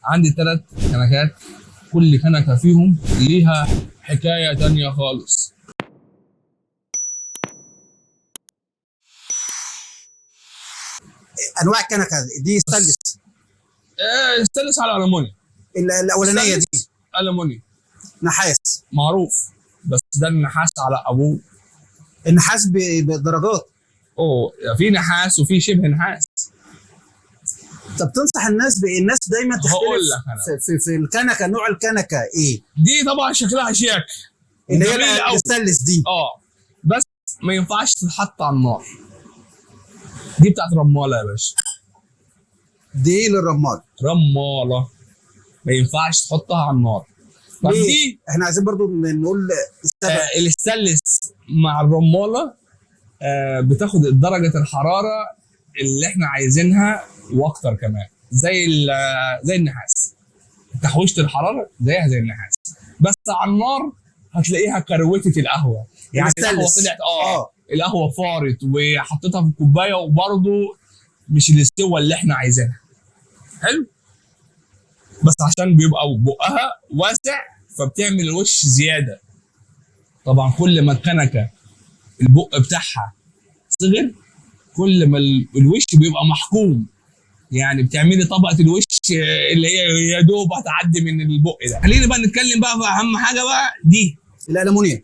عندي 3 كنكات، كل كنكه فيهم ليها حكايه تانية خالص. انواع الكنكه دي ستانلس؟ ستانلس على المونيا. الاولانيه دي المونيا نحاس معروف، بس ده النحاس على ابوه. النحاس بدرجات. في نحاس وفي شبه نحاس. طب تنصح الناس الناس دايما هقول تختلف لك أنا. في الكنكه، نوع الكنكه ايه؟ دي طبعا شكلها شيك اللي هي الستانلس دي. بس ما ينفعش تتحط على النار. دي بتاعت رماله يا باشا. دي للرمال. رماله ما ينفعش تحطها على النار. طب دي احنا عايزين برضو نقول الستانلس مع الرماله بتاخد درجه الحراره اللي احنا عايزينها واكتر كمان، زي النحاس. تحويشه الحراره زيها زي النحاس، بس على النار هتلاقيها كروتة القهوه. يعني القهوه طلعت القهوه فارت وحطيتها في الكوبايه وبرضه مش الاستوى اللي احنا عايزينها. حلو، بس عشان بيبقى بقها واسع فبتعمل الوش زياده. طبعا كل ما الكنكه البق بتاعها صغر كل ما الوش بيبقى محكوم. يعني بتعملي طبقه الوش اللي هي يا دوب هتعدي من البق ده. خلينا بقى نتكلم بقى في اهم حاجه بقى، دي الالومنيا.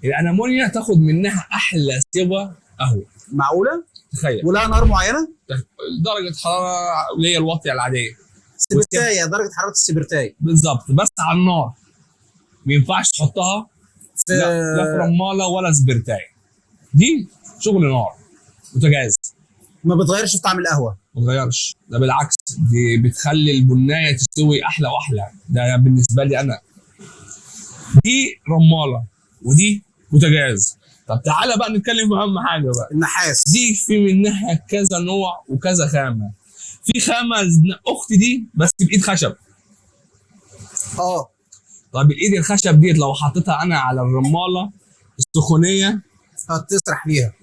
الالومنيا تاخد منها احلى سوى قهوه. معقوله؟ تخيل. ولها نار معينه؟ درجه حراره اللي هي الواطيه العاديه. سبرتايه، درجه حراره السبرتايه بالظبط، بس على النار. ما ينفعش تحطها لا في رماله ولا سبرتايه. دي شغل نار بوتاجاز. ما بتغيرش في طعم القهوه؟ ما بتغيرش، ده بالعكس، دي بتخلي البنايه تستوي احلى واحلى. ده بالنسبه لي انا. دي رماله ودي بوتاجاز. طب تعالى بقى نتكلم في اهم حاجه بقى، النحاس. دي في منها كذا نوع وكذا خامه. في خامه اختي دي بس بايد خشب. طب الايد الخشب ديت لو حطيتها انا على الرماله السخونيه هتسرح فيها،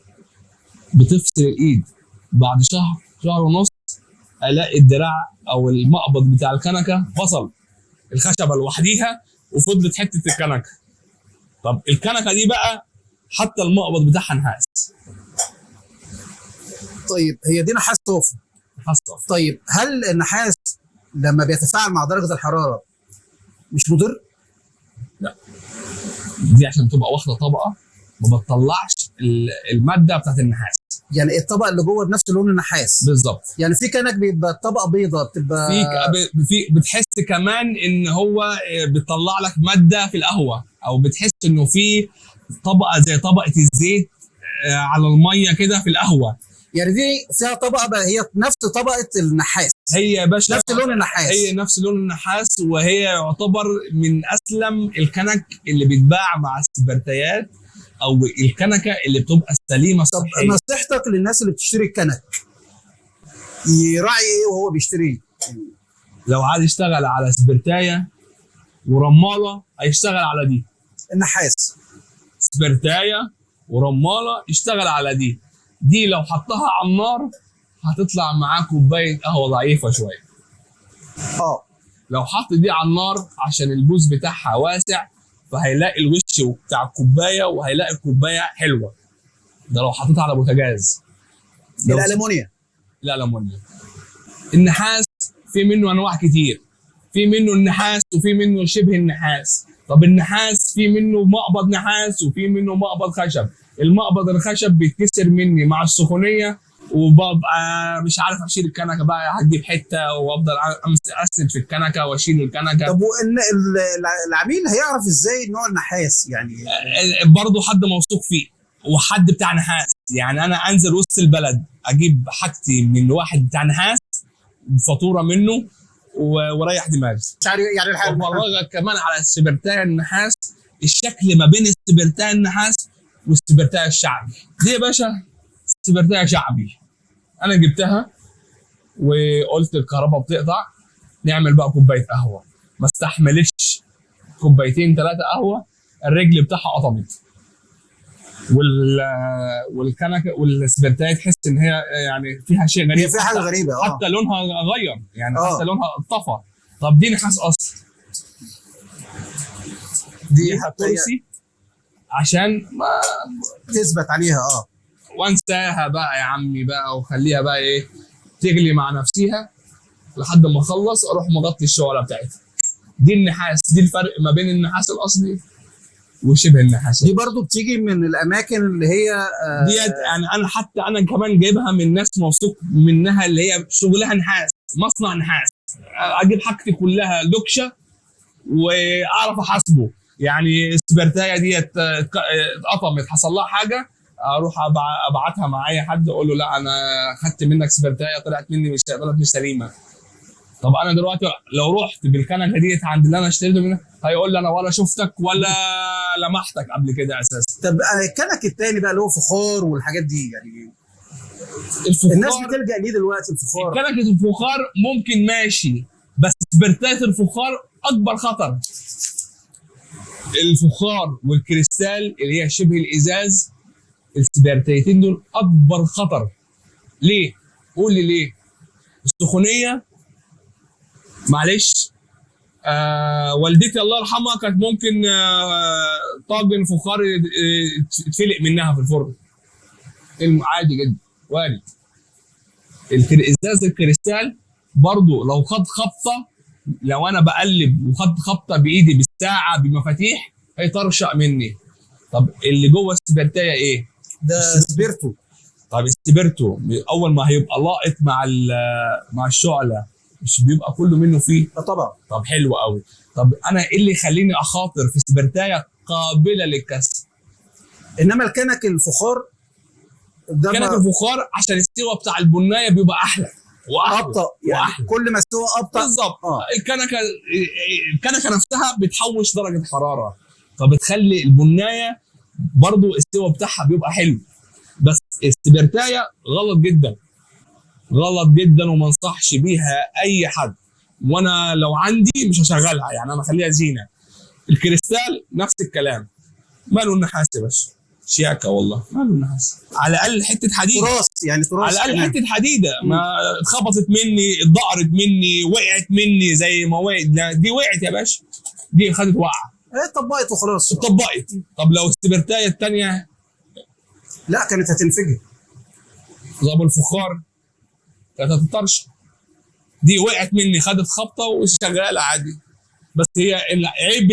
بتفصل الايد. بعد شهر ونص الاقي الدراع او المقبض بتاع الكنكه فصل، الخشبه لوحديها وفضلت حته الكنكه. طب الكنكه دي بقى حتى المقبض بتاعها نحاس. طيب هي دي نحاس صافي. نحاس صافي. طيب هل النحاس لما بيتفاعل مع درجه الحراره مش مضر؟ لا، دي عشان تبقى واخده طبقه ما بتطلعش الماده بتاعت النحاس. يعني الطبقه اللي جوه بنفس لون النحاس بالظبط. يعني في كنك بيبقى الطبقه بيضاء، بتبقى في بتحس كمان ان هو بيطلع لك ماده في القهوه، او بتحس انه في طبقه زي طبقه الزيت على الميه كده في القهوه. يعني دي فيها طبقه بقى هي نفس طبقه النحاس. هي يا باشا نفس لون النحاس. هي نفس لون النحاس، وهي يعتبر من اسلم الكنك اللي بيتباع مع السبرتيات او الكنكه اللي بتبقى السليمه الصحيه. طب نصيحتك للناس اللي بتشتري الكنك يراعي ايه وهو بيشتري؟ لو عايز يشتغل على سبرتايه ورماله هيشتغل على دي النحاس. سبرتايه ورماله يشتغل على دي لو حطها على النار هتطلع معاه كوبايه قهوه ضعيفه شويه. لو حط دي على النار عشان البوز بتاعها واسع فهيلاقي الوش بتاع الكوبايه وهيلاقي الكوبايه حلوه. ده لو حطيتها على بوتاجاز. الالومنيا. النحاس في منه انواع كتير، في منه النحاس وفي منه شبه النحاس. طب النحاس في منه مقبض نحاس وفي منه مقبض خشب. المقبض الخشب بيتكسر مني مع السخونيه وببقى مش عارف اشيل الكنكه، بقى هجيب حته وافضل اسند في الكنكه واشيل الكنكه. طب العميل هيعرف ازاي نوع النحاس يعني؟ برضه حد موثوق فيه وحد بتاع نحاس. يعني انا انزل وسط البلد اجيب حاجتي من واحد بتاع نحاس فاتوره منه وريح دماغي. يعني الحاجه وفرجك كمان على السبرتايه النحاس، الشكل ما بين السبرتايه النحاس والسبرتايه الشعبي. دي يا باشا سبرتايه شعبي انا جبتها وقلت الكهرباء بتقطع، نعمل بقى كوبايه قهوه. ما استحملتش كوبايتين 3 قهوه الرجل بتاعها قطمت. والكنكه والسبرتايه تحس ان هي يعني فيها شيء غريب. فيها حاجه غريبه. حتى لونها غير يعني. حتى لونها اتطفى. طب دي نحاس اصلي، دي كرسي عشان ما تثبت عليها وانساها بقى يا عمي بقى، وخليها بقى ايه تغلي مع نفسها لحد ما اخلص اروح مغطي الشعله بتاعتها. دي النحاس، دي الفرق ما بين النحاس الاصلي وشبه النحاس. دي برضو بتيجي من الاماكن اللي هي ديت يعني انا حتى انا كمان جايبها من ناس موثوق منها، اللي هي شغلها نحاس، مصنع نحاس. اجيب حاجتي كلها لوكشه واعرف احاسبه. يعني السبرتايه ديت اتقطمت حصل لها حاجه، اروح ابعتها مع اي حد اقول له لا انا خدت منك سبرتايه طلعت مني مش سليمه. طب انا دلوقتي لو رحت بالكنكه ديت عند اللي انا اشتريته منها هيقول لي انا ولا شفتك ولا لمحتك قبل كده اساسا. طب الكنك التاني بقى اللي هو فخار والحاجات دي، يعني الفخار الناس بتلجأ ليه دلوقتي؟ الفخار، كنكه الفخار ممكن ماشي، بس سبرتايه الفخار اكبر خطر. الفخار والكريستال اللي هي شبه الازاز، السبرتايتين دول اكبر خطر. ليه؟ قول لي ليه؟ السخونيه، معلش والدتي الله يرحمها كانت ممكن طاجن فخار يتفلق منها في الفرن، عادي جدا وارد. الازاز الكريستال برضو لو خد خبطه، لو انا بقلب وخد خبطه بايدي بالساعه بمفاتيح هيطرشق مني. طب اللي جوه السبرتايه ايه؟ ده سبيرتو. طب السبيرتو اول ما هيبقى لاقط مع الشعله مش بيبقى كله منه فيه؟ طبعا. طب حلو قوي. طب انا ايه اللي يخليني اخاطر في سبرتايه قابله للكسر؟ انما الكنك الفخار كنك الفخار عشان السوى بتاع البنايه بيبقى احلى ابطا، يعني وأحلى. كل ما السوى ابطا بالظبط. الكنكه نفسها بتحوش درجه حراره، فبتخلي البنايه برضو السوى بتاعها بيبقى حلو. بس السبرتايه غلط جدا، غلط جدا، وما انصحش بيها اي حد. وانا لو عندي مش هشغلها، يعني انا اخليها زينه. الكريستال نفس الكلام، ماله النحاس يا باشا؟ شياكه والله، ماله النحاس؟ على الاقل حته حديد، تراث، يعني تراث، على الاقل حته حديده ما اتخبطت مني، اتدقرت مني، وقعت مني زي ما وقعت. دي وقعت يا باشا، دي خدت وقعه اتطبقت وخلاص. اتطبقت. طب لو السبرتايه الثانيه لا كانت هتنفجر زي ابو الفخار كانت هتطرش. دي وقعت مني خدت خبطه وشغاله عادي. بس هي عيب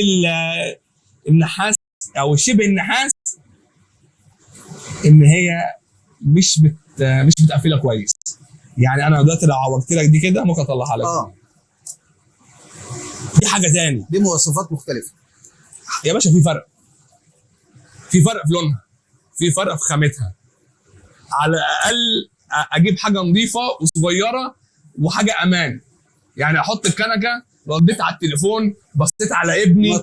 النحاس او شبه النحاس ان هي مش بتقفلها كويس. يعني انا دلوقتي لو عوجت لك دي كده ممكن اطلعها لك. دي حاجه ثاني، دي مواصفات مختلفه يا باشا. في فرق في لونها، في فرق في خامتها. على الاقل اجيب حاجه نظيفه وصغيره وحاجه امان. يعني احط الكنكه، رديت على التليفون، بصيت على ابني،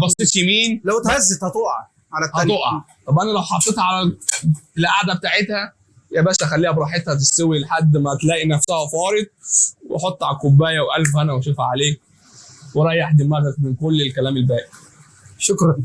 بصيت يمين، لو اتهزت هتقع على التاني. هتقع. طب انا لو حطيتها على القعده بتاعتها يا باشا خليها براحتها تستوي لحد ما تلاقي نفسها فارت، وحط على الكوبايه والف هنا وشوفها عليك، وريح دماغك من كل الكلام الباقي. شكرا.